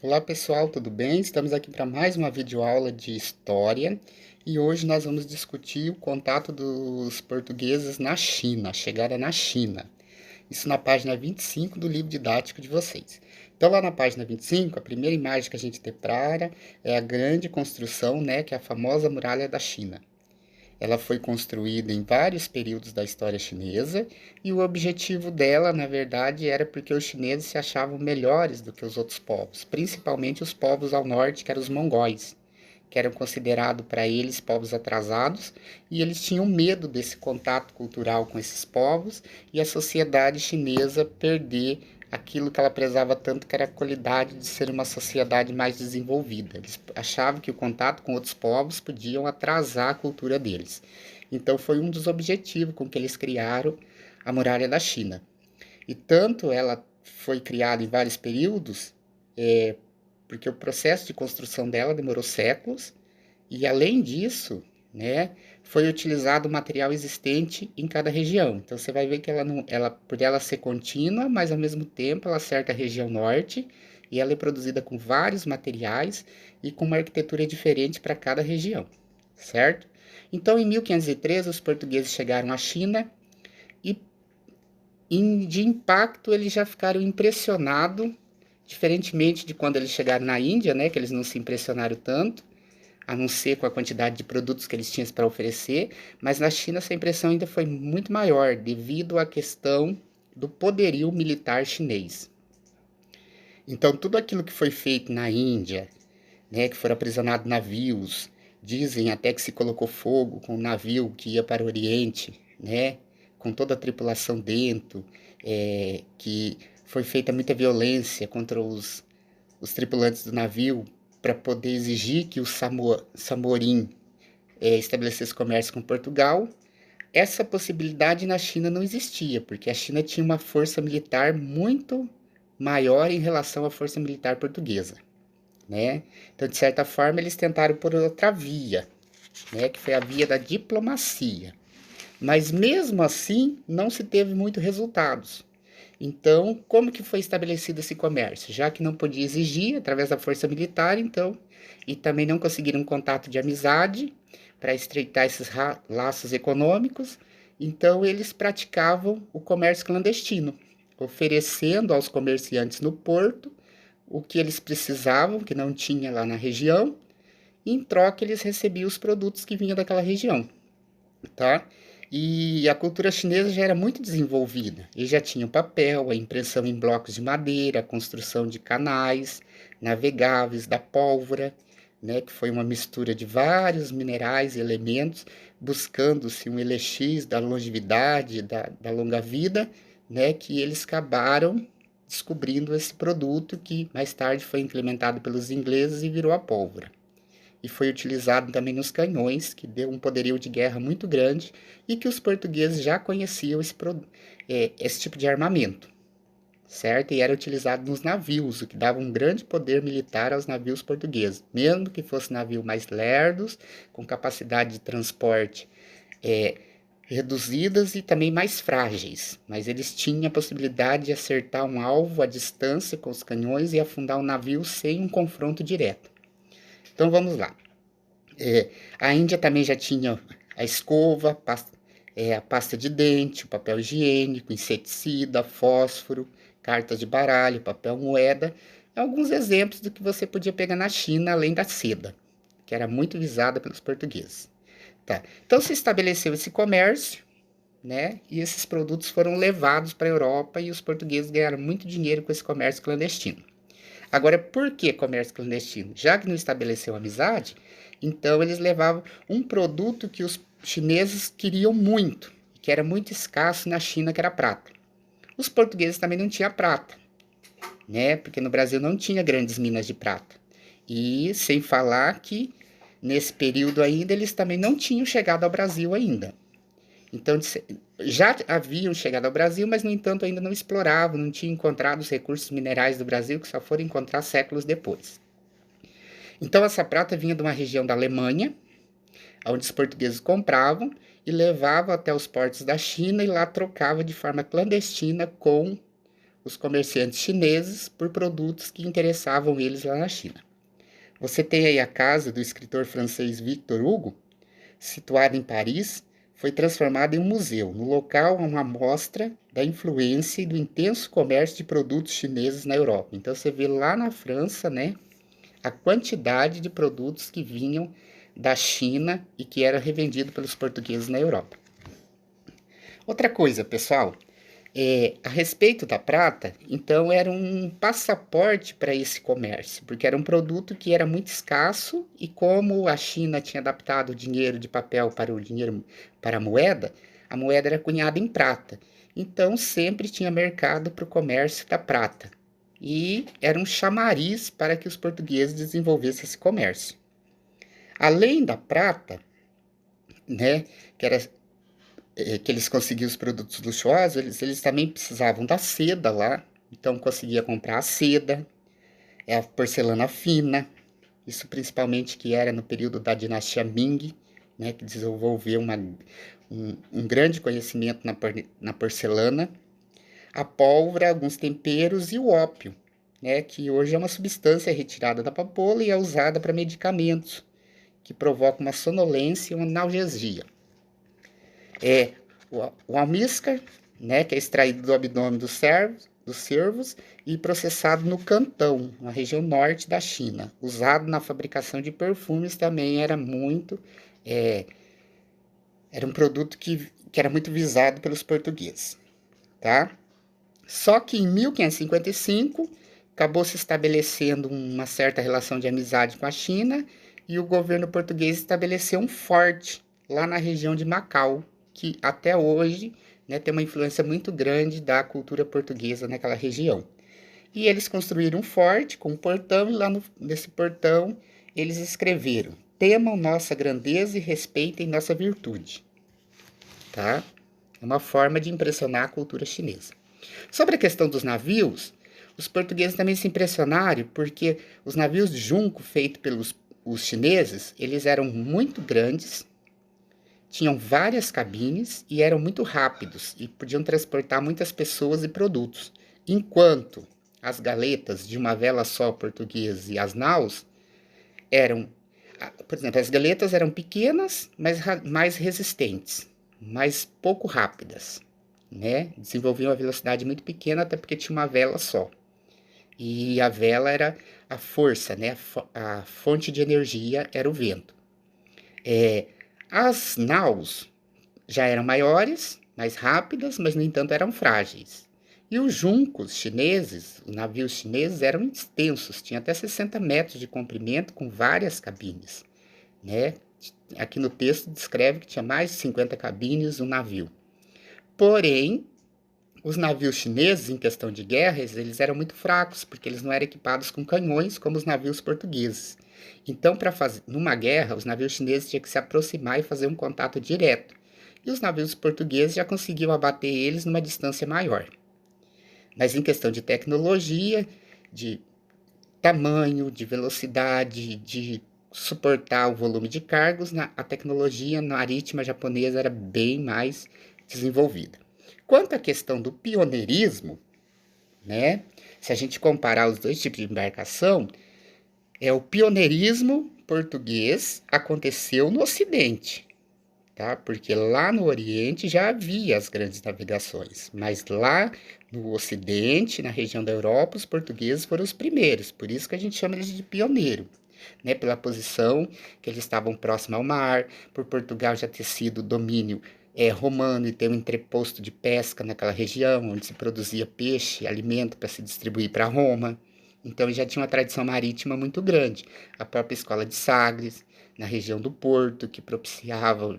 Olá pessoal, tudo bem? Estamos aqui para mais uma videoaula de história e hoje nós vamos discutir o contato dos portugueses na China, a chegada na China. Isso na página 25 do livro didático de vocês. Então lá na página 25, a primeira imagem que a gente depara é a grande construção, né, que é a famosa Muralha da China. Ela foi construída em vários períodos da história chinesa e o objetivo dela, na verdade, era porque os chineses se achavam melhores do que os outros povos, principalmente os povos ao norte, que eram os mongóis, que eram considerados para eles povos atrasados, e eles tinham medo desse contato cultural com esses povos e a sociedade chinesa perder aquilo que ela prezava tanto, que era a qualidade de ser uma sociedade mais desenvolvida. Eles achavam que o contato com outros povos podiam atrasar a cultura deles. Então foi um dos objetivos com que eles criaram a Muralha da China. E tanto ela foi criada em vários períodos, porque o processo de construção dela demorou séculos, e além disso, né, foi utilizado o material existente em cada região. Então você vai ver que ela não, ela, por ela ser contínua, mas ao mesmo tempo ela cerca a região norte e ela é produzida com vários materiais e com uma arquitetura diferente para cada região, certo? Então em 1513 os portugueses chegaram à China e de impacto eles já ficaram impressionados, diferentemente de quando eles chegaram na Índia, né, que eles não se impressionaram tanto, a não ser com a quantidade de produtos que eles tinham para oferecer, mas na China essa impressão ainda foi muito maior, devido à questão do poderio militar chinês. Então, tudo aquilo que foi feito na Índia, né, que foram aprisionados navios, dizem até que se colocou fogo com um navio que ia para o Oriente, né, com toda a tripulação dentro, que foi feita muita violência contra os tripulantes do navio para poder exigir que o Samorim estabelecesse comércio com Portugal. Essa possibilidade na China não existia, porque a China tinha uma força militar muito maior em relação à força militar portuguesa, né? Então, de certa forma, eles tentaram por outra via, né, que foi a via da diplomacia. Mas mesmo assim, não se teve muitos resultados. Então, como que foi estabelecido esse comércio? Já que não podia exigir através da força militar, então, e também não conseguiram um contato de amizade para estreitar esses laços econômicos, então eles praticavam o comércio clandestino, oferecendo aos comerciantes no porto o que eles precisavam, que não tinha lá na região, e em troca eles recebiam os produtos que vinham daquela região, tá? E a cultura chinesa já era muito desenvolvida. Eles já tinham papel, a impressão em blocos de madeira, a construção de canais navegáveis, da pólvora, né, que foi uma mistura de vários minerais e elementos, buscando-se um elixir da longevidade, da longa vida, né, que eles acabaram descobrindo esse produto que mais tarde foi implementado pelos ingleses e virou a pólvora e foi utilizado também nos canhões, que deu um poderio de guerra muito grande e que os portugueses já conheciam esse tipo de armamento, certo? E era utilizado nos navios, o que dava um grande poder militar aos navios portugueses, mesmo que fossem navios mais lerdos, com capacidade de transporte reduzidas e também mais frágeis, mas eles tinham a possibilidade de acertar um alvo à distância com os canhões e afundar o navio sem um confronto direto. Então vamos lá. A Índia também já tinha a escova, a pasta de dente, o papel higiênico, inseticida, fósforo, cartas de baralho, papel moeda. Alguns exemplos do que você podia pegar na China, além da seda, que era muito visada pelos portugueses. Tá. Então se estabeleceu esse comércio, né? E esses produtos foram levados para a Europa e os portugueses ganharam muito dinheiro com esse comércio clandestino. Agora, por que comércio clandestino? Já que não estabeleceu amizade, então eles levavam um produto que os chineses queriam muito, que era muito escasso na China, que era prata. Os portugueses também não tinham prata, né? Porque no Brasil não tinha grandes minas de prata. E sem falar que nesse período ainda eles também não tinham chegado ao Brasil ainda. Então já haviam chegado ao Brasil, mas no entanto ainda não exploravam, não tinham encontrado os recursos minerais do Brasil, que só foram encontrar séculos depois. Então essa prata vinha de uma região da Alemanha, onde os portugueses compravam e levavam até os portos da China e lá trocava de forma clandestina com os comerciantes chineses por produtos que interessavam eles lá na China. Você tem aí a casa do escritor francês Victor Hugo, situada em Paris, foi transformada em um museu. No local, há uma mostra da influência e do intenso comércio de produtos chineses na Europa. Então, você vê lá na França, né, a quantidade de produtos que vinham da China e que era revendido pelos portugueses na Europa. Outra coisa, pessoal, a respeito da prata, então era um passaporte para esse comércio, porque era um produto que era muito escasso e como a China tinha adaptado o dinheiro de papel para o dinheiro para a moeda era cunhada em prata. Então sempre tinha mercado para o comércio da prata. E era um chamariz para que os portugueses desenvolvessem esse comércio. Além da prata, né, que era que eles conseguiam os produtos luxuosos, eles também precisavam da seda lá, então conseguia comprar a seda, a porcelana fina, isso principalmente que era no período da dinastia Ming, né, que desenvolveu um grande conhecimento na porcelana, a pólvora, alguns temperos e o ópio, né, que hoje é uma substância retirada da papoula e é usada para medicamentos, que provoca uma sonolência e uma analgesia. O almíscar, né, que é extraído do abdômen dos cervos e processado no Cantão, na região norte da China. Usado na fabricação de perfumes também era era um produto que era muito visado pelos portugueses, tá? Só que em 1555 acabou se estabelecendo uma certa relação de amizade com a China e o governo português estabeleceu um forte lá na região de Macau, que até hoje, né, tem uma influência muito grande da cultura portuguesa naquela região. E eles construíram um forte com um portão e lá nesse portão eles escreveram: temam nossa grandeza e respeitem nossa virtude. Tá? É uma forma de impressionar a cultura chinesa. Sobre a questão dos navios, os portugueses também se impressionaram porque os navios de junco feitos pelos os chineses, eles eram muito grandes, tinham várias cabines e eram muito rápidos e podiam transportar muitas pessoas e produtos. Enquanto as galetas de uma vela só portuguesa e as naus eram, por exemplo, as galetas eram pequenas, mas mais resistentes, mas pouco rápidas, né? Desenvolviam uma velocidade muito pequena, até porque tinha uma vela só. E a vela era a força, né? A fonte de energia era o vento. As naus já eram maiores, mais rápidas, mas no entanto eram frágeis. E os juncos chineses, os navios chineses eram extensos, tinham até 60 metros de comprimento com várias cabines, né? Aqui no texto descreve que tinha mais de 50 cabines um navio. Porém, os navios chineses, em questão de guerras, eles eram muito fracos, porque eles não eram equipados com canhões como os navios portugueses. Então, numa guerra, os navios chineses tinham que se aproximar e fazer um contato direto. E os navios portugueses já conseguiam abater eles numa distância maior. Mas em questão de tecnologia, de tamanho, de velocidade, de suportar o volume de cargos, a tecnologia marítima japonesa era bem mais desenvolvida. Quanto à questão do pioneirismo, né? Se a gente comparar os dois tipos de embarcação, o pioneirismo português aconteceu no Ocidente, tá? Porque lá no Oriente já havia as grandes navegações, mas lá no Ocidente, na região da Europa, os portugueses foram os primeiros, por isso que a gente chama eles de pioneiro, né? Pela posição que eles estavam próximo ao mar, por Portugal já ter sido domínio romano e ter um entreposto de pesca naquela região, onde se produzia peixe, alimento para se distribuir para Roma. Então já tinha uma tradição marítima muito grande. A própria escola de Sagres, na região do Porto, que propiciava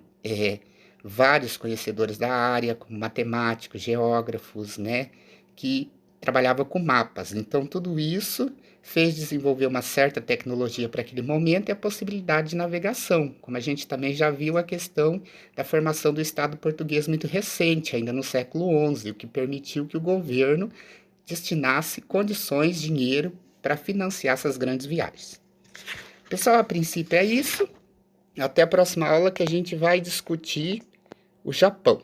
vários conhecedores da área, como matemáticos, geógrafos, né, que trabalhavam com mapas. Então tudo isso fez desenvolver uma certa tecnologia para aquele momento e a possibilidade de navegação, como a gente também já viu a questão da formação do Estado português muito recente, ainda no século XI, o que permitiu que o governo destinasse condições, dinheiro para financiar essas grandes viagens. Pessoal, a princípio é isso. Até a próxima aula que a gente vai discutir o Japão.